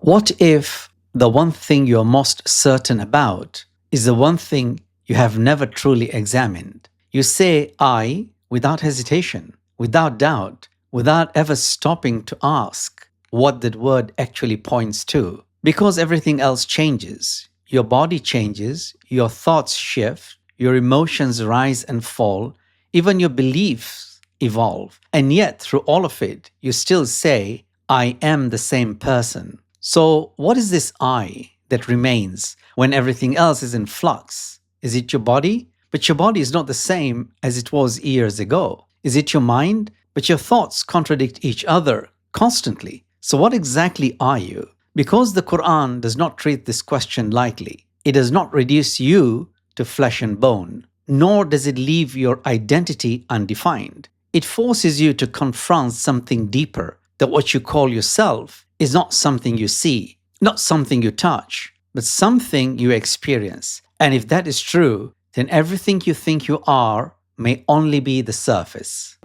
What if the one thing you're most certain about is the one thing you have never truly examined? You say I without hesitation, without doubt, without ever stopping to ask what that word actually points to. Because everything else changes. Your body changes, your thoughts shift, your emotions rise and fall, even your beliefs evolve. And yet, through all of it, you still say, I am the same person. So, what is this I that remains when everything else is in flux? Is it your body? But your body is not the same as it was years ago. Is it your mind? But your thoughts contradict each other constantly. So, what exactly are you? Because the Qur'an does not treat this question lightly, it does not reduce you to flesh and bone, nor does it leave your identity undefined. It forces you to confront something deeper, that what you call yourself is not something you see, not something you touch, but something you experience. And if that is true, then everything you think you are may only be the surface.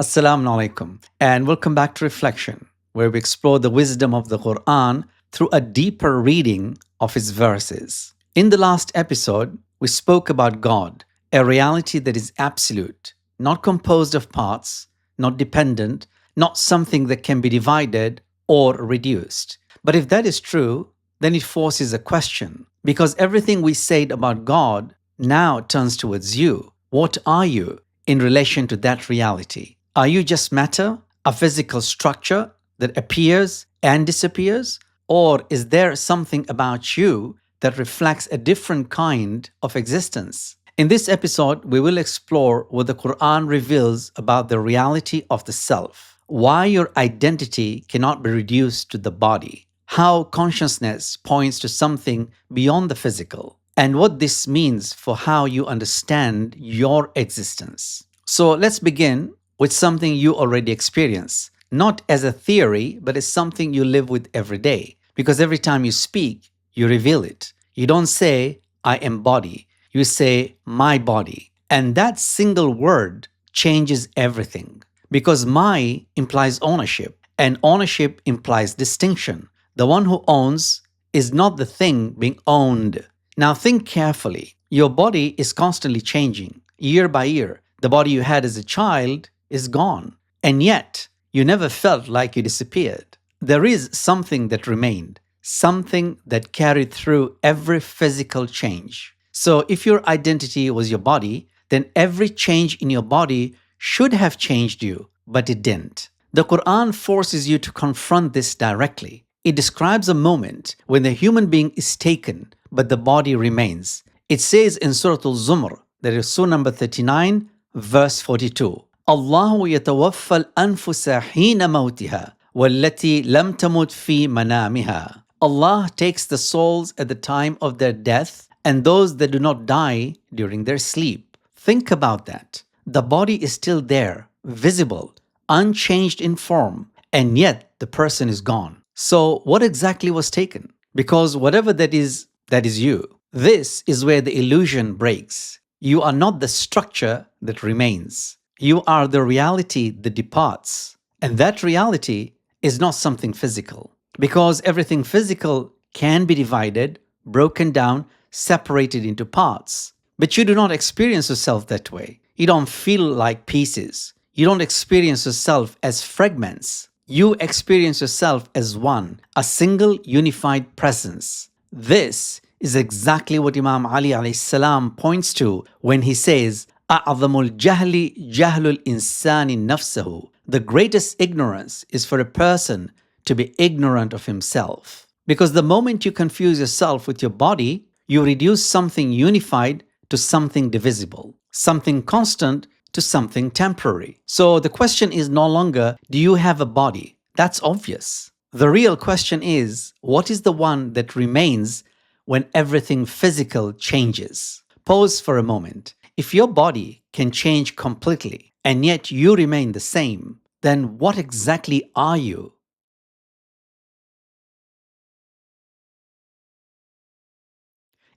Assalamu alaikum, and welcome back to Reflection, where we explore the wisdom of the Qur'an through a deeper reading of its verses. In the last episode, we spoke about God, a reality that is absolute, not composed of parts, not dependent, not something that can be divided or reduced. But if that is true, then it forces a question, because everything we said about God now turns towards you. What are you in relation to that reality? Are you just matter, a physical structure that appears and disappears? Or is there something about you that reflects a different kind of existence? In this episode, we will explore what the Qur'an reveals about the reality of the self, why your identity cannot be reduced to the body, how consciousness points to something beyond the physical, and what this means for how you understand your existence. So let's begin with something you already experience, not as a theory, but as something you live with every day. Because every time you speak, you reveal it. You don't say, I embody. You say, my body. And that single word changes everything. Because my implies ownership, and ownership implies distinction. The one who owns is not the thing being owned. Now think carefully. Your body is constantly changing, year by year. The body you had as a child is gone, and yet you never felt like you disappeared. There is something that remained, something that carried through every physical change. So if your identity was your body, then every change in your body should have changed you, but it didn't. The Qur'an forces you to confront this directly. It describes a moment when the human being is taken, but the body remains. It says in Surah Al-Zumr, that is Surah number 39, verse 42, Allahu yatawaffa al-anfusa hina mawtiha wallati lam tamut fi manamiha. Allah takes the souls at the time of their death and those that do not die during their sleep. Think about that. The body is still there, visible, unchanged in form, and yet the person is gone. So what exactly was taken? Because whatever that is you. This is where the illusion breaks. You are not the structure that remains. You are the reality that departs. And that reality is not something physical. Because everything physical can be divided, broken down, separated into parts. But you do not experience yourself that way. You don't feel like pieces. You don't experience yourself as fragments. You experience yourself as one, a single unified presence. This is exactly what Imam Ali alayhi salam points to when he says, أَعْظَمُ الْجَهْلِ جَهْلُ الْإِنسَانِ نَفْسَهُ. The greatest ignorance is for a person to be ignorant of himself. Because the moment you confuse yourself with your body, you reduce something unified to something divisible, something constant to something temporary. So the question is no longer, do you have a body? That's obvious. The real question is, what is the one that remains when everything physical changes? Pause for a moment. If your body can change completely and yet you remain the same, then what exactly are you?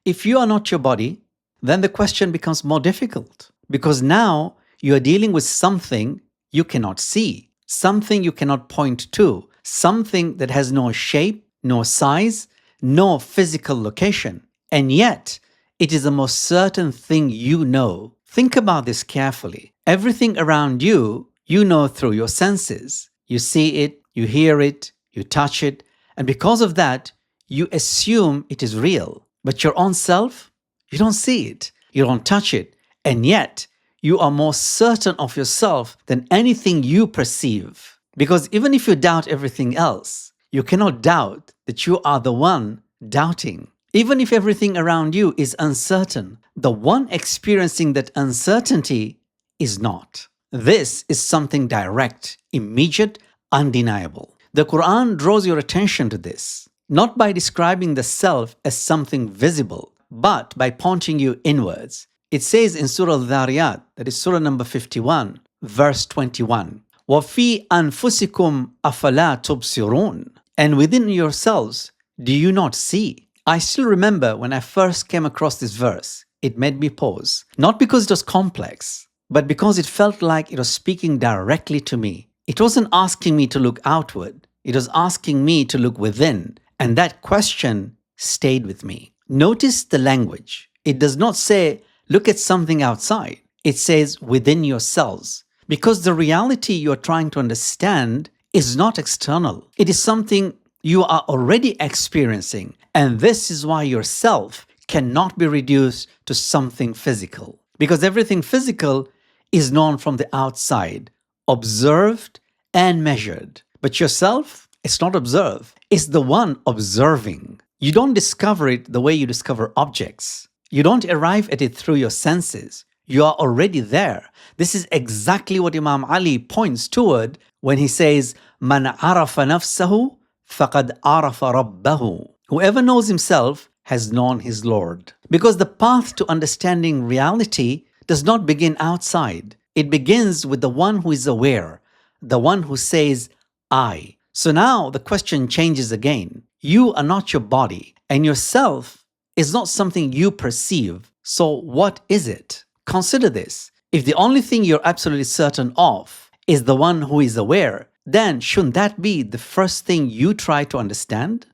If you are not your body, then the question becomes more difficult because now you are dealing with something you cannot see, something you cannot point to, something that has no shape, no size, no physical location. And yet, it is the most certain thing you know. Think about this carefully. Everything around you, you know through your senses. You see it, you hear it, you touch it, and because of that, you assume it is real. But your own self, you don't see it, you don't touch it, and yet you are more certain of yourself than anything you perceive. Because even if you doubt everything else, you cannot doubt that you are the one doubting. Even if everything around you is uncertain, the one experiencing that uncertainty is not. This is something direct, immediate, undeniable. The Quran draws your attention to this, not by describing the self as something visible, but by pointing you inwards. It says in Surah Al-Dhariyat, that is Surah number 51, verse 21, وَفِي أَنفُسِكُمْ أَفَلَا تُبْصِرُونَ. And within yourselves, do you not see? I still remember when I first came across this verse, it made me pause. Not because it was complex, but because it felt like it was speaking directly to me. It wasn't asking me to look outward, it was asking me to look within. And that question stayed with me. Notice the language. It does not say, look at something outside. It says within yourselves. Because the reality you are trying to understand is not external. It is something you are already experiencing. And this is why yourself cannot be reduced to something physical. Because everything physical is known from the outside, observed and measured. But yourself, it's not observed. It's the one observing. You don't discover it the way you discover objects. You don't arrive at it through your senses. You are already there. This is exactly what Imam Ali points toward when he says, "Man arafa nafsahu, faqad arafa rabbahu." Whoever knows himself has known his Lord. Because the path to understanding reality does not begin outside. It begins with the one who is aware, the one who says, I. So now the question changes again. You are not your body, and yourself is not something you perceive. So what is it? Consider this. If the only thing you're absolutely certain of is the one who is aware, then shouldn't that be the first thing you try to understand?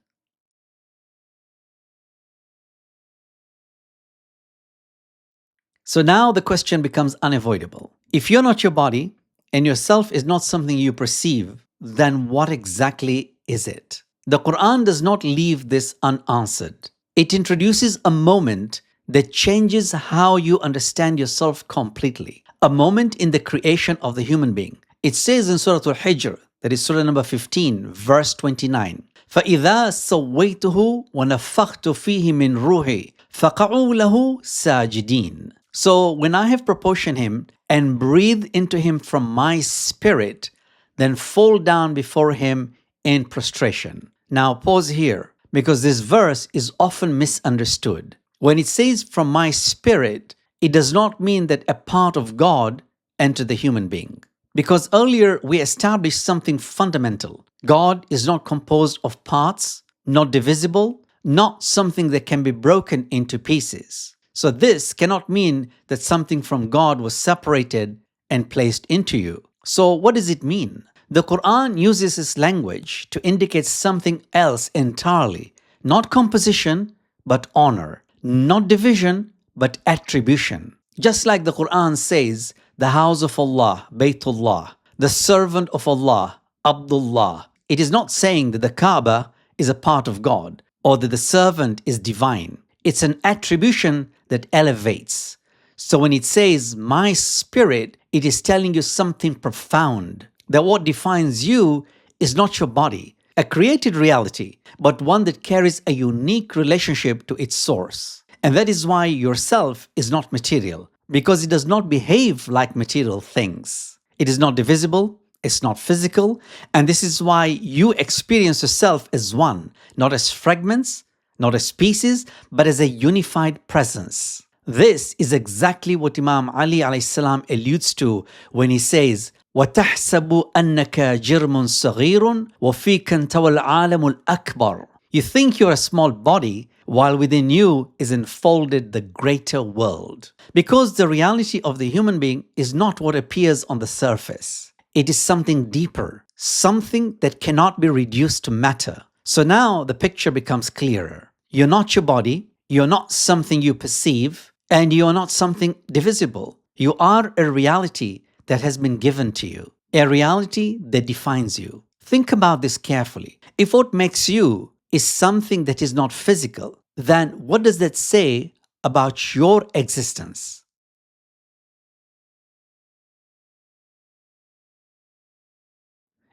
So now the question becomes unavoidable. If you're not your body and yourself is not something you perceive, then what exactly is it? The Quran does not leave this unanswered. It introduces a moment that changes how you understand yourself completely. A moment in the creation of the human being. It says in Surah Al-Hijr, that is Surah number 15, verse 29, فَإِذَا سَوَّيْتُهُ وَنَفَخْتُ فِيهِ مِنْ رُوحِي فَقَعُوا لَهُ سَاجِدِينَ. So when I have proportioned him and breathed into him from my spirit, then fall down before him in prostration. Now pause here, because this verse is often misunderstood. When it says from my spirit, it does not mean that a part of God entered the human being. Because earlier we established something fundamental. God is not composed of parts, not divisible, not something that can be broken into pieces. So this cannot mean that something from God was separated and placed into you. So what does it mean? The Quran uses this language to indicate something else entirely. Not composition, but honor. Not division, but attribution. Just like the Quran says, the house of Allah, Baytullah, the servant of Allah, Abdullah. It is not saying that the Kaaba is a part of God or that the servant is divine. It's an attribution that elevates. So when it says, my spirit, it is telling you something profound. That what defines you is not your body, a created reality, but one that carries a unique relationship to its source. And that is why yourself is not material, because it does not behave like material things. It is not divisible, it's not physical, and this is why you experience yourself as one, not as fragments, not as pieces, but as a unified presence. This is exactly what Imam Ali alayhi salam alludes to when he says, وَتَحْسَبُ أَنَّكَ جِرْمٌ صَغِيرٌ وَفِيكَ انْتَوَى الْعَالَمُ الْأَكْبَرُ. You think you're a small body, while within you is enfolded the greater world. Because the reality of the human being is not what appears on the surface. It is something deeper, something that cannot be reduced to matter. So now the picture becomes clearer. You're not your body, you're not something you perceive, and you're not something divisible. You are a reality that has been given to you, a reality that defines you. Think about this carefully. If what makes you is something that is not physical, then what does that say about your existence?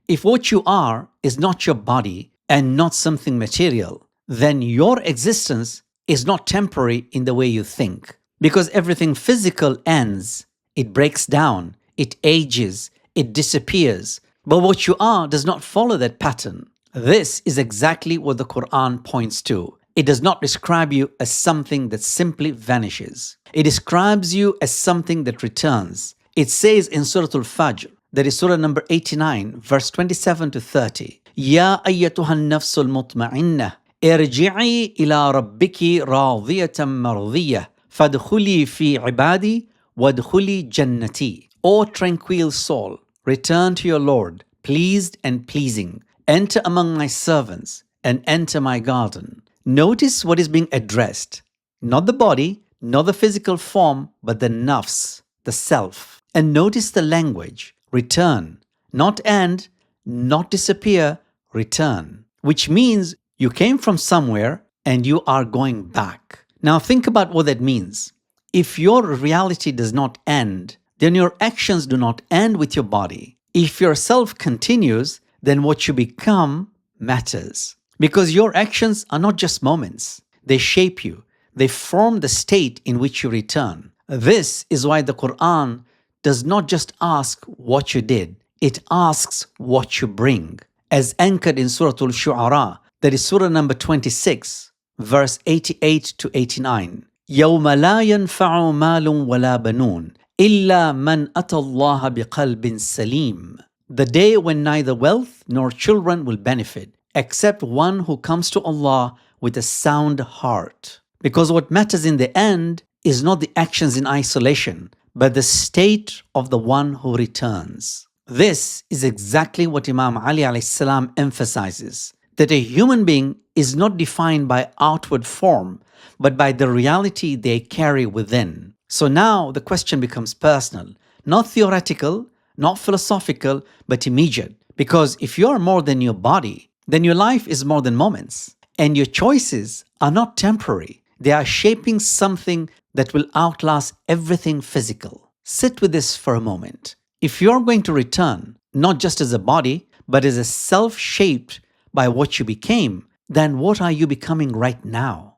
If what you are is not your body and not something material, then your existence is not temporary in the way you think. Because everything physical ends, it breaks down, it ages, it disappears. But what you are does not follow that pattern. This is exactly what the Qur'an points to. It does not describe you as something that simply vanishes. It describes you as something that returns. It says in Surah Al-Fajr, that is Surah number 89, verse 27 to 30, يَا أَيَّتُهَا النَّفْسُ الْمُطْمَئِنَّةِ ارْجِعِي إِلَىٰ رَبِّكِ رَاضِيَةً مَرْضِيَّةً فَادْخُلِي فِي عِبَادِي وَادْخُلِي جَنَّتِي. O tranquil soul, return to your Lord, pleased and pleasing. Enter among my servants and enter my garden. Notice what is being addressed. Not the body, not the physical form, but the nafs, the self. And notice the language. Return. Not end, not disappear, return. Which means you came from somewhere and you are going back. Now think about what that means. If your reality does not end, then your actions do not end with your body. If your self continues, then what you become matters. Because your actions are not just moments. They shape you. They form the state in which you return. This is why the Qur'an does not just ask what you did. It asks what you bring. As anchored in Surah Al-Shu'ara, that is Surah number 26, verse 88 to 89. يَوْمَ لَا يَنْفَعُ مَالٌ وَلَا بَنُونَ إِلَّا مَنْ أَتَى اللَّهَ بِقَلْبٍ سَلِيمٍ. The day when neither wealth nor children will benefit, except one who comes to Allah with a sound heart. Because what matters in the end is not the actions in isolation, but the state of the one who returns. This is exactly what Imam Ali alayhi salam emphasizes, that a human being is not defined by outward form, but by the reality they carry within. So now the question becomes personal, not theoretical, not philosophical, but immediate. Because if you are more than your body, then your life is more than moments. And your choices are not temporary. They are shaping something that will outlast everything physical. Sit with this for a moment. If you're going to return, not just as a body, but as a self shaped by what you became, then what are you becoming right now?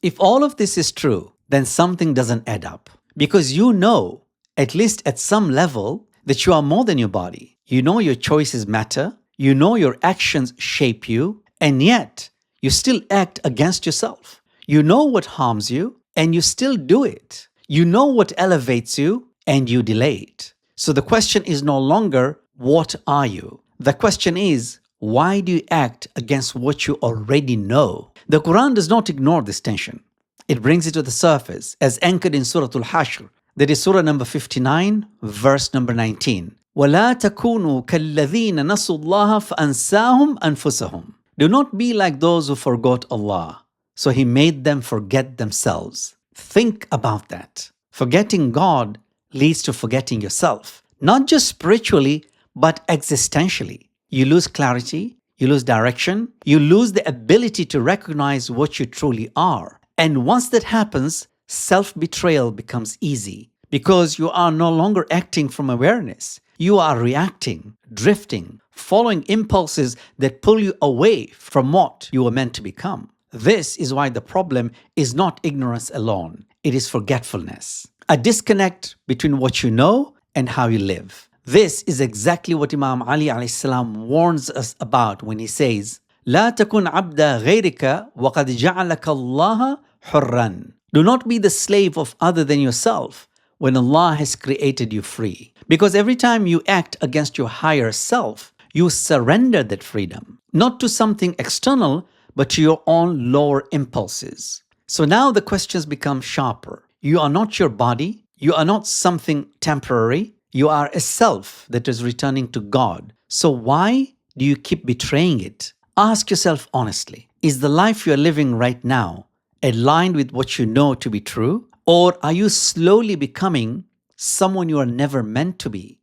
If all of this is true, then something doesn't add up. Because you know, at least at some level, that you are more than your body. You know your choices matter. You know your actions shape you. And yet, you still act against yourself. You know what harms you, and you still do it. You know what elevates you, and you delay it. So the question is no longer, what are you? The question is, why do you act against what you already know? The Quran does not ignore this tension. It brings it to the surface as anchored in Surah Al-Hashr. That is Surah number 59, verse number 19. وَلَا تَكُونُوا كَالَّذِينَ نَسُوا اللَّهَ فَأَنْسَاهُمْ أَنفُسَهُمْ. Do not be like those who forgot Allah, so He made them forget themselves. Think about that. Forgetting God leads to forgetting yourself. Not just spiritually, but existentially. You lose clarity, you lose direction, you lose the ability to recognize what you truly are. And once that happens, self-betrayal becomes easy because you are no longer acting from awareness. You are reacting, drifting, following impulses that pull you away from what you were meant to become. This is why the problem is not ignorance alone. It is forgetfulness. A disconnect between what you know and how you live. This is exactly what Imam Ali alayhi salam warns us about when he says, لا تكن عبد غيرك وقد جعلك الله حرا. Do not be the slave of other than yourself when Allah has created you free. Because every time you act against your higher self, you surrender that freedom, not to something external, but to your own lower impulses. So now the questions become sharper. You are not your body. You are not something temporary. You are a self that is returning to God. So why do you keep betraying it? Ask yourself honestly, is the life you are living right now aligned with what you know to be true? Or are you slowly becoming someone you are never meant to be?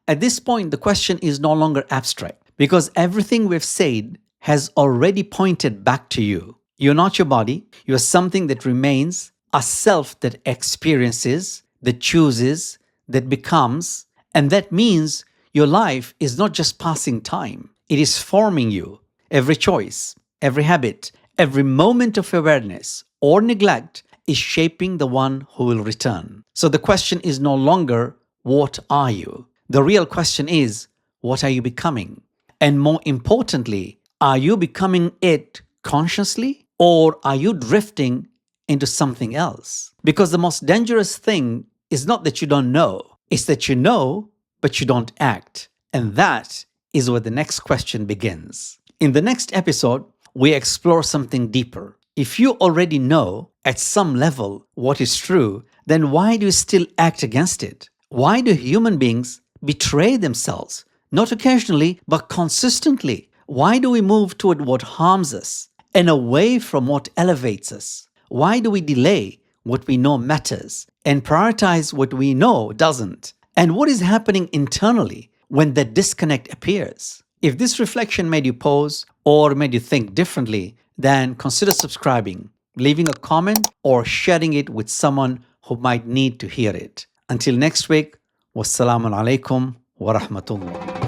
At this point, the question is no longer abstract because everything we've said has already pointed back to you. You're not your body, you're something that remains, a self that experiences, that chooses, that becomes, and that means your life is not just passing time, it is forming you. Every choice, every habit, every moment of awareness or neglect is shaping the one who will return. So the question is no longer, what are you? The real question is, what are you becoming? And more importantly, are you becoming it consciously or are you drifting into something else? Because the most dangerous thing is not that you don't know, it's that you know, but you don't act. And that is where the next question begins. In the next episode, we explore something deeper. If you already know at some level what is true, then why do you still act against it? Why do human beings betray themselves? Not occasionally, but consistently. Why do we move toward what harms us and away from what elevates us? Why do we delay what we know matters and prioritize what we know doesn't? And what is happening internally when that disconnect appears? If this reflection made you pause or made you think differently, then consider subscribing, leaving a comment, or sharing it with someone who might need to hear it. Until next week, wassalamu alaikum wa rahmatullah.